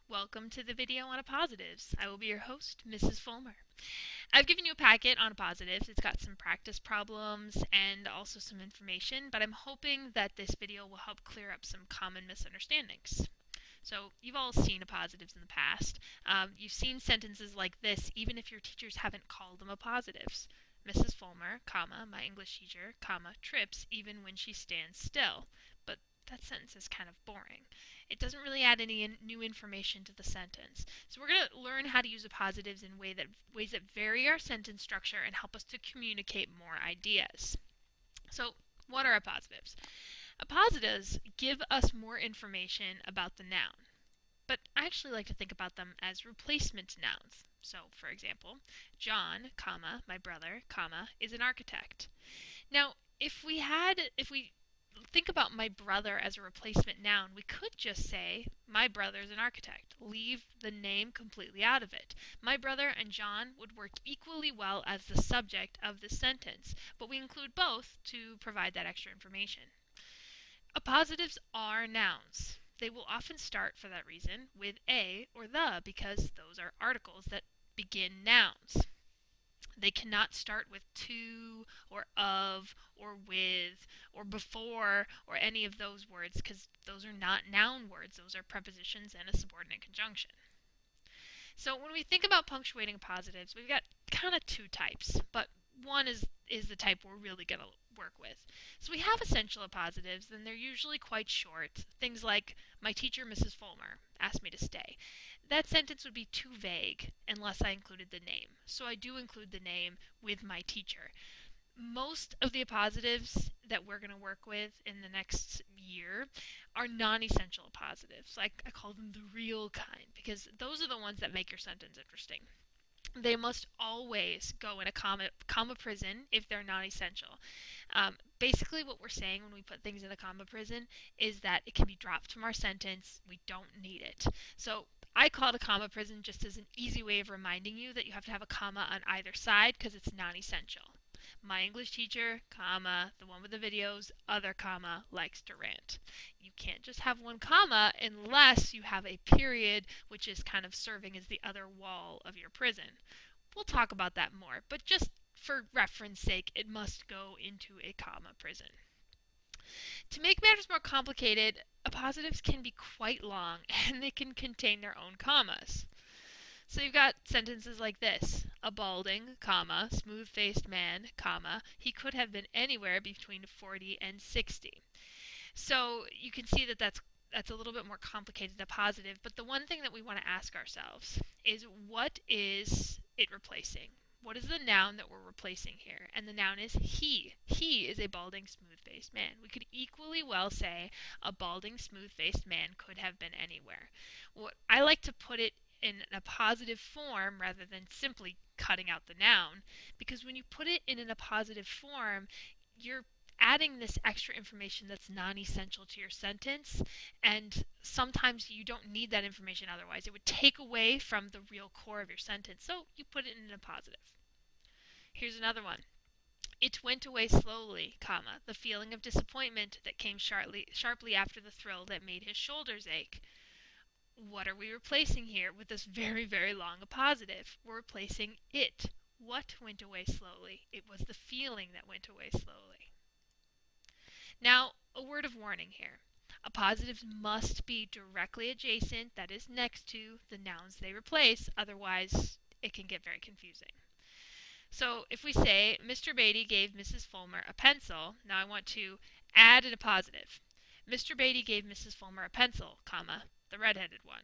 Welcome to the video on appositives. I will be your host, Mrs. Fulmer. I've given you a packet on appositives. It's got some practice problems and also some information, but I'm hoping that this video will help clear up some common misunderstandings. So you've all seen appositives in the past. You've seen sentences like this even if your teachers haven't called them appositives. Mrs. Fulmer, comma, my English teacher, comma, trips even when she stands still. But that sentence is kind of boring. It doesn't really add any new information to the sentence. So we're going to learn how to use appositives in ways that vary our sentence structure and help us to communicate more ideas. So what are appositives? Appositives give us more information about the noun, but I actually like to think about them as replacement nouns. So, for example, John, comma, my brother, comma, is an architect. Now, if we think about my brother as a replacement noun, we could just say, my brother is an architect. Leave the name completely out of it. My brother and John would work equally well as the subject of this sentence, but we include both to provide that extra information. Appositives are nouns. They will often start, for that reason, with a or the, because those are articles that begin nouns. They cannot start with to, or of, or with, or before, or any of those words, because those are not noun words. Those are prepositions and a subordinate conjunction. So when we think about punctuating appositives, we've got kind of two types, but one is the type we're really going to work with. So we have essential appositives, and they're usually quite short. Things like, my teacher, Mrs. Fulmer, asked me to stay. That sentence would be too vague unless I included the name. So I do include the name with my teacher. Most of the appositives that we're going to work with in the next year are non-essential appositives. I call them the real kind, because those are the ones that make your sentence interesting. They must always go in a comma prison if they're non-essential. Basically what we're saying when we put things in a comma prison is that it can be dropped from our sentence. We don't need it. So I call it a comma prison just as an easy way of reminding you that you have to have a comma on either side because it's non-essential. My English teacher, comma, the one with the videos, other comma, likes to rant. You can't just have one comma unless you have a period, which is kind of serving as the other wall of your prison. We'll talk about that more, but just for reference sake, it must go into a comma prison. To make matters more complicated, appositives can be quite long, and they can contain their own commas. So you've got sentences like this: a balding, comma, smooth-faced man, comma, he could have been anywhere between 40 and 60. So you can see that that's a little bit more complicated appositive, but the one thing that we want to ask ourselves is, what is it replacing? What is the noun that we're replacing here? And the noun is he. He is a balding, smooth-faced man. We could equally well say a balding, smooth-faced man could have been anywhere. What I like to put it in a positive form rather than simply cutting out the noun, because when you put it in a positive form, you're adding this extra information that's non-essential to your sentence, and sometimes you don't need that information otherwise. It would take away from the real core of your sentence, so you put it in a positive. Here's another one. It went away slowly, comma, the feeling of disappointment that came sharply after the thrill that made his shoulders ache. What are we replacing here with this very, very long appositive? We're replacing it. What went away slowly? It was the feeling that went away slowly. Now, a word of warning here. Appositives must be directly adjacent, that is next to, the nouns they replace, otherwise it can get very confusing. So if we say, Mr. Beatty gave Mrs. Fulmer a pencil, now I want to add an appositive. Mr. Beatty gave Mrs. Fulmer a pencil, comma, the red-headed one.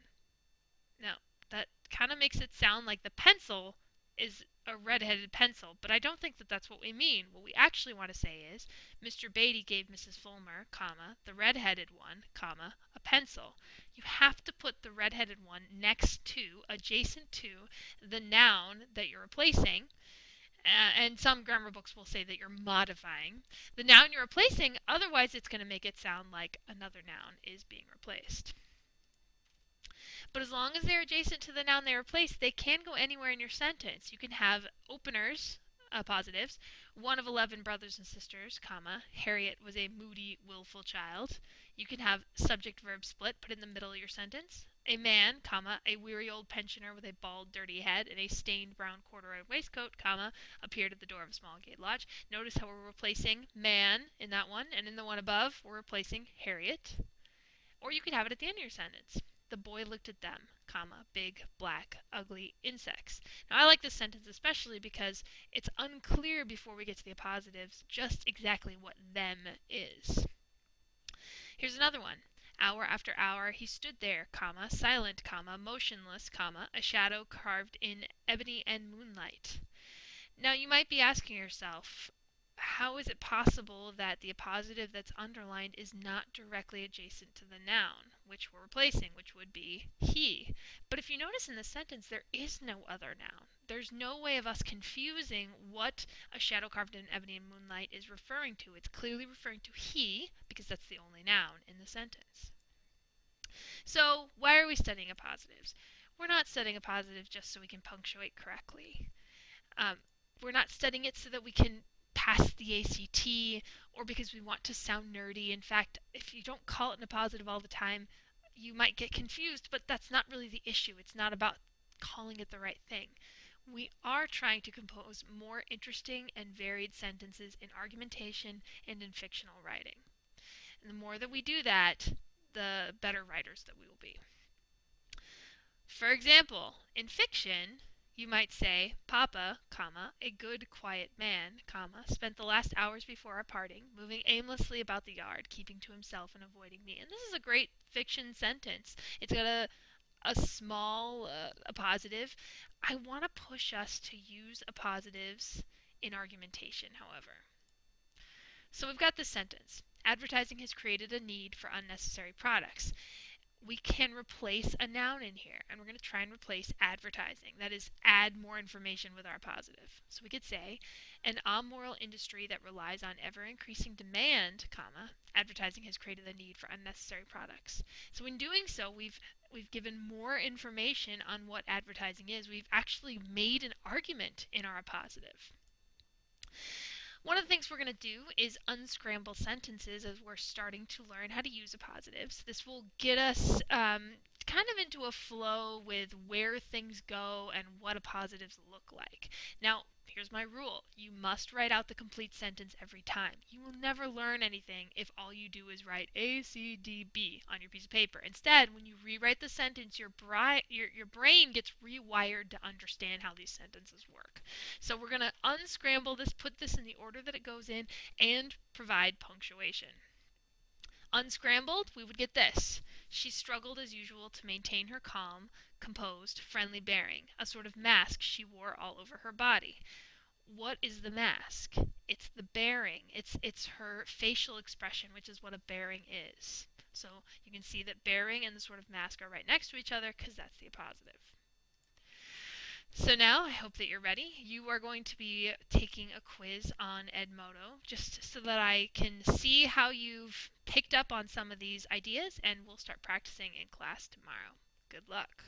Now, that kind of makes it sound like the pencil is a red-headed pencil, but I don't think that that's what we mean. What we actually want to say is, Mr. Beatty gave Mrs. Fulmer, comma, the red-headed one, comma, a pencil. You have to put the red-headed one next to, adjacent to, the noun that you're replacing, and some grammar books will say that you're modifying the noun you're replacing, otherwise it's going to make it sound like another noun is being replaced. But as long as they're adjacent to the noun they replace, they can go anywhere in your sentence. You can have openers, appositives, one of 11 brothers and sisters, comma, Harriet was a moody, willful child. You can have subject-verb split put in the middle of your sentence. A man, comma, a weary old pensioner with a bald, dirty head and a stained brown corduroy waistcoat, comma, appeared at the door of a small gate lodge. Notice how we're replacing man in that one, and in the one above, we're replacing Harriet. Or you could have it at the end of your sentence. The boy looked at them, comma, big, black, ugly insects. Now, I like this sentence especially because it's unclear before we get to the appositives just exactly what them is. Here's another one. Hour after hour he stood there, comma, silent, comma, motionless, comma, a shadow carved in ebony and moonlight. Now, you might be asking yourself, how is it possible that the appositive that's underlined is not directly adjacent to the noun, which we're replacing, which would be he? But if you notice in the sentence, there is no other noun. There's no way of us confusing what a shadow carved in ebony and moonlight is referring to. It's clearly referring to he, because that's the only noun in the sentence. So, why are we studying appositives? We're not studying appositives just so we can punctuate correctly. We're not studying it so that we can pass the ACT or because we want to sound nerdy. In fact, if you don't call it an appositive all the time, you might get confused, but that's not really the issue. It's not about calling it the right thing. We are trying to compose more interesting and varied sentences in argumentation and in fictional writing. And the more that we do that, the better writers that we will be. For example, in fiction, you might say, Papa, comma, a good, quiet man, comma, spent the last hours before our parting, moving aimlessly about the yard, keeping to himself and avoiding me. And this is a great fiction sentence. It's got a small appositive. I want to push us to use appositives in argumentation, however. So we've got this sentence. Advertising has created a need for unnecessary products. We can replace a noun in here, and we're going to try and replace advertising. That is, add more information with our positive. So we could say, an amoral industry that relies on ever-increasing demand, comma, advertising has created a need for unnecessary products. So in doing so, we've given more information on what advertising is. We've actually made an argument in our appositive. One of the things we're going to do is unscramble sentences as we're starting to learn how to use appositives. This will get us kind of into a flow with where things go and what appositives look like. Now, here's my rule. You must write out the complete sentence every time. You will never learn anything if all you do is write A, C, D, B on your piece of paper. Instead, when you rewrite the sentence, your brain gets rewired to understand how these sentences work. So we're going to unscramble this, put this in the order that it goes in, and provide punctuation. Unscrambled, we would get this. She struggled as usual to maintain her calm, composed, friendly bearing, a sort of mask she wore all over her body. What is the mask? It's the bearing. It's her facial expression, which is what a bearing is. So you can see that bearing and the sort of mask are right next to each other because that's the appositive. So now I hope that you're ready. You are going to be taking a quiz on Edmodo just so that I can see how you've picked up on some of these ideas, and we'll start practicing in class tomorrow. Good luck.